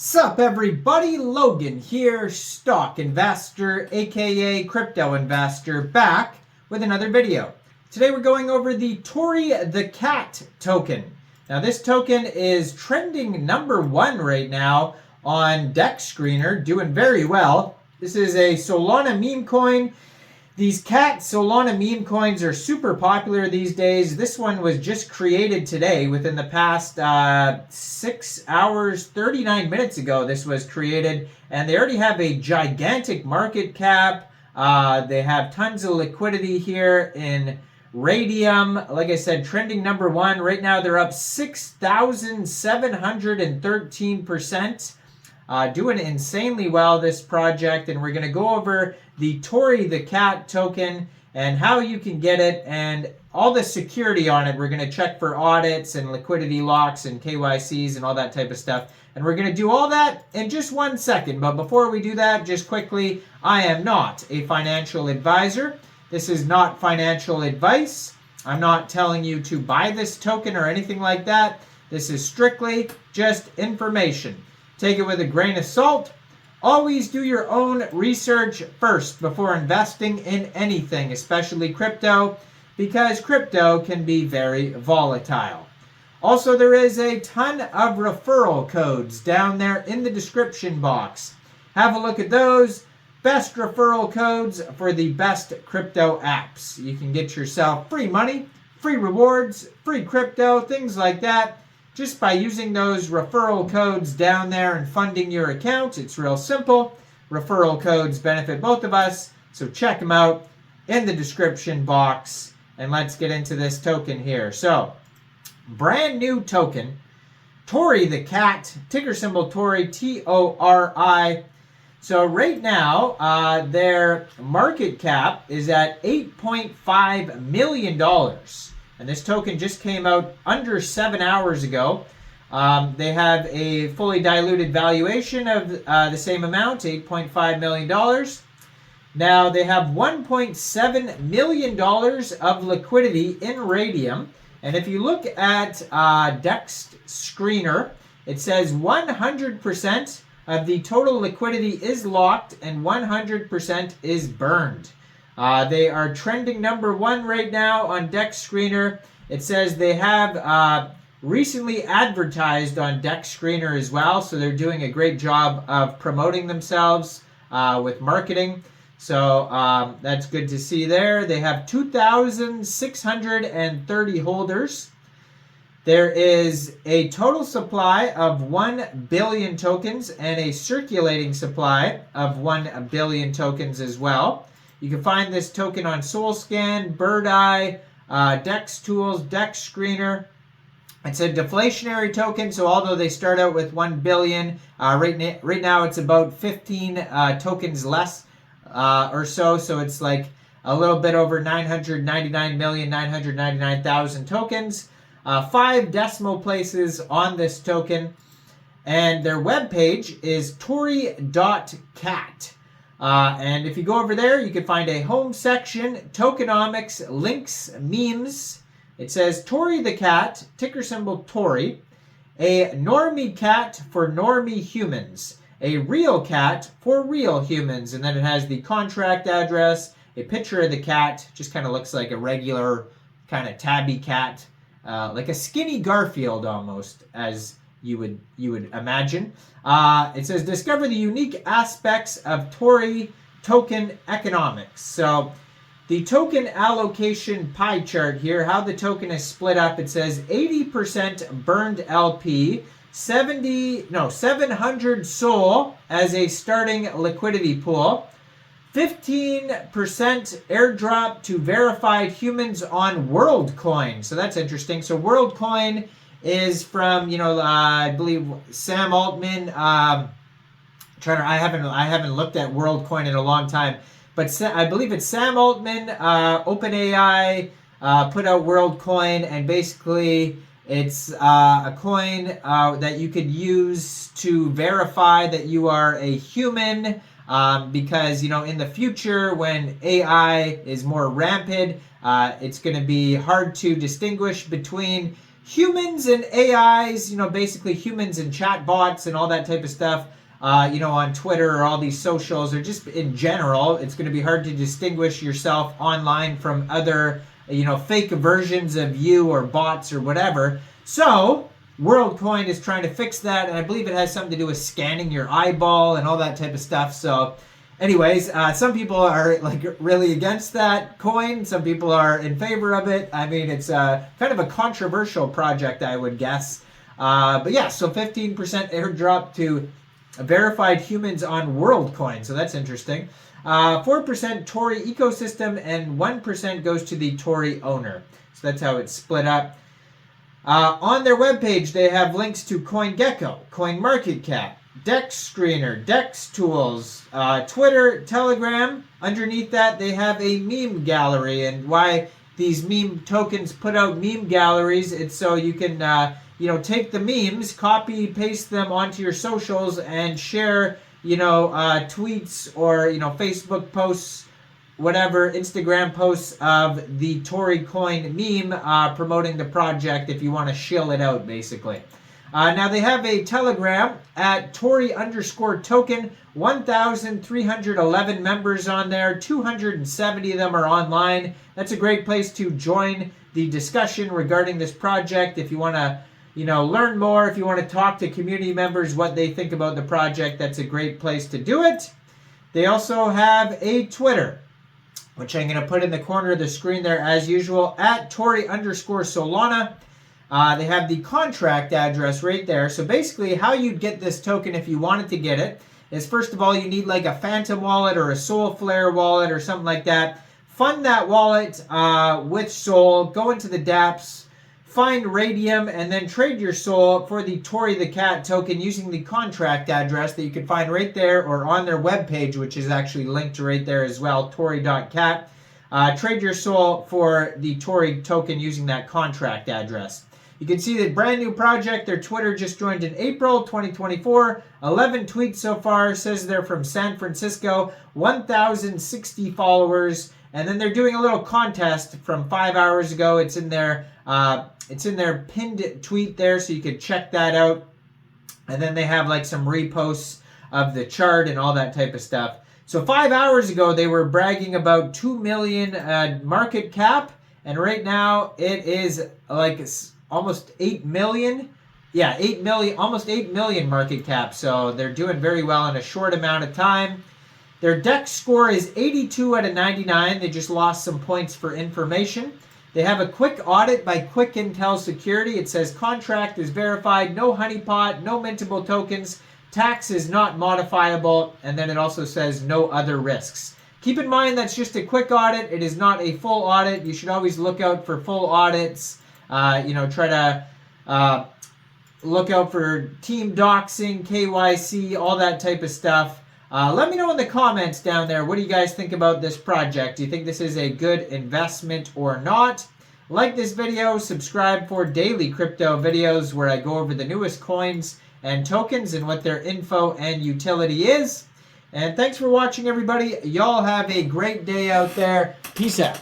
Sup everybody, Logan here, stock investor aka crypto investor, back with another video. Today we're going over the Tori the cat token. Now this token is trending #1 right now on DEX Screener, doing very well. This is a Solana meme coin. These cat Solana meme coins are super popular these days. This one was just created today, within the past 6 hours, 39 minutes ago this was created, and they already have a gigantic market cap. They have tons of liquidity here in Raydium. Like I said, trending #1. Right now they're up 6,713%. Doing insanely well, this project, and we're going to go over the Tori the cat token and how you can get it and all the security on it. We're going to check for audits and liquidity locks and KYCs and all that type of stuff, and we're going to do all that in just 1 second. But before we do that, just quickly, I am not a financial advisor. This is not financial advice. I'm not telling you to buy this token or anything like that. This is strictly just information. Take it with a grain of salt. Always do your own research first before investing in anything, especially crypto, because crypto can be very volatile. Also, there is a ton of referral codes down there in the description box. Have a look at those. Best referral codes for the best crypto apps. You can get yourself free money, free rewards, free crypto, things like that, just by using those referral codes down there and funding your account. It's real simple. Referral codes benefit both of us, so check them out in the description box. And let's get into this token here. So, brand new token, Tori the cat, ticker symbol Tori, T-O-R-I. So right now, their market cap is at $8.5 million. And this token just came out under 7 hours ago. They have a fully diluted valuation of the same amount, $8.5 million. Now they have $1.7 million of liquidity in Raydium. And if you look at DEX Screener, it says 100% of the total liquidity is locked and 100% is burned. They are trending #1 right now on DEX Screener. It says they have recently advertised on DEX Screener as well, so they're doing a great job of promoting themselves with marketing. So that's good to see there. They have 2,630 holders. There is a total supply of 1 billion tokens and a circulating supply of 1 billion tokens as well. You can find this token on SolScan, Bird Eye, DEX Tools, DEX Screener. It's a deflationary token, so although they start out with 1 billion, right now it's about 15 tokens less or so. So it's like a little bit over 999,999,000 tokens. 5 decimal places on this token. And their webpage is tori.cat. And if you go over there, you can find a home section, tokenomics, links, memes. It says Tori the cat, ticker symbol Tori, a normie cat for normie humans, a real cat for real humans. And then it has the contract address, a picture of the cat, just kind of looks like a regular kind of tabby cat, like a skinny Garfield almost, as you would imagine. It says discover the unique aspects of Tori token economics. So the token allocation pie chart here, how the token is split up, it says 80% burned LP, 700 SOL as a starting liquidity pool, 15% airdrop to verified humans on WorldCoin. So that's interesting. So WorldCoin is from, I believe Sam Altman. I haven't looked at WorldCoin in a long time, but I believe it's Sam Altman. OpenAI put out WorldCoin, and basically it's a coin that you could use to verify that you are a human. Because in the future, when AI is more rampant, it's going to be hard to distinguish between humans and AIs, basically humans and chat bots and all that type of stuff, on Twitter or all these socials, or just in general, it's going to be hard to distinguish yourself online from other, fake versions of you or bots or whatever. So WorldCoin is trying to fix that, and I believe it has something to do with scanning your eyeball and all that type of stuff. So anyways, some people are like really against that coin. Some people are in favor of it. I mean, it's kind of a controversial project, I would guess. But yeah, so 15% airdrop to verified humans on WorldCoin. So that's interesting. 4% Tori ecosystem, and 1% goes to the Tori owner. So that's how it's split up. On their webpage, they have links to CoinGecko, CoinMarketCap, Dex Screener, Dex Tools, Twitter, Telegram. Underneath that, they have a meme gallery, and why these meme tokens put out meme galleries, it's so you can, take the memes, copy, paste them onto your socials, and share, tweets or, Facebook posts, whatever, Instagram posts of the Tori coin meme promoting the project if you want to shill it out, basically. Now they have a Telegram at Tori_token, 1,311 members on there, 270 of them are online. That's a great place to join the discussion regarding this project. If you want to, learn more, if you want to talk to community members what they think about the project, that's a great place to do it. They also have a Twitter, which I'm going to put in the corner of the screen there as usual, at Tori_Solana. They have the contract address right there. So basically how you'd get this token if you wanted to get it is, first of all, you need like a Phantom wallet or a Soulflare wallet or something like that. Fund that wallet with Sol, go into the dApps, find Raydium, and then trade your Sol for the Tori the Cat token using the contract address that you can find right there or on their webpage, which is actually linked right there as well, tori.cat. Trade your Sol for the Tori token using that contract address. You can see the brand new project. Their Twitter just joined in April 2024. 11 tweets so far. Says they're from San Francisco. 1,060 followers. And then they're doing a little contest from 5 hours ago. It's in their pinned tweet there, so you could check that out. And then they have like some reposts of the chart and all that type of stuff. So 5 hours ago, they were bragging about 2 million market cap. And right now, it is like almost 8 million. Yeah, 8 million, almost 8 million market cap. So they're doing very well in a short amount of time. Their DEX score is 82 out of 99. They just lost some points for information. They have a quick audit by Quick Intel Security. It says contract is verified, no honeypot, no mintable tokens, tax is not modifiable, and then it also says no other risks. Keep in mind that's just a quick audit. It is not a full audit. You should always look out for full audits. Try to look out for team doxing, KYC, all that type of stuff. Let me know in the comments down there, what do you guys think about this project? Do you think this is a good investment or not? Like this video, subscribe for daily crypto videos where I go over the newest coins and tokens and what their info and utility is. And thanks for watching, everybody. Y'all have a great day out there. Peace out.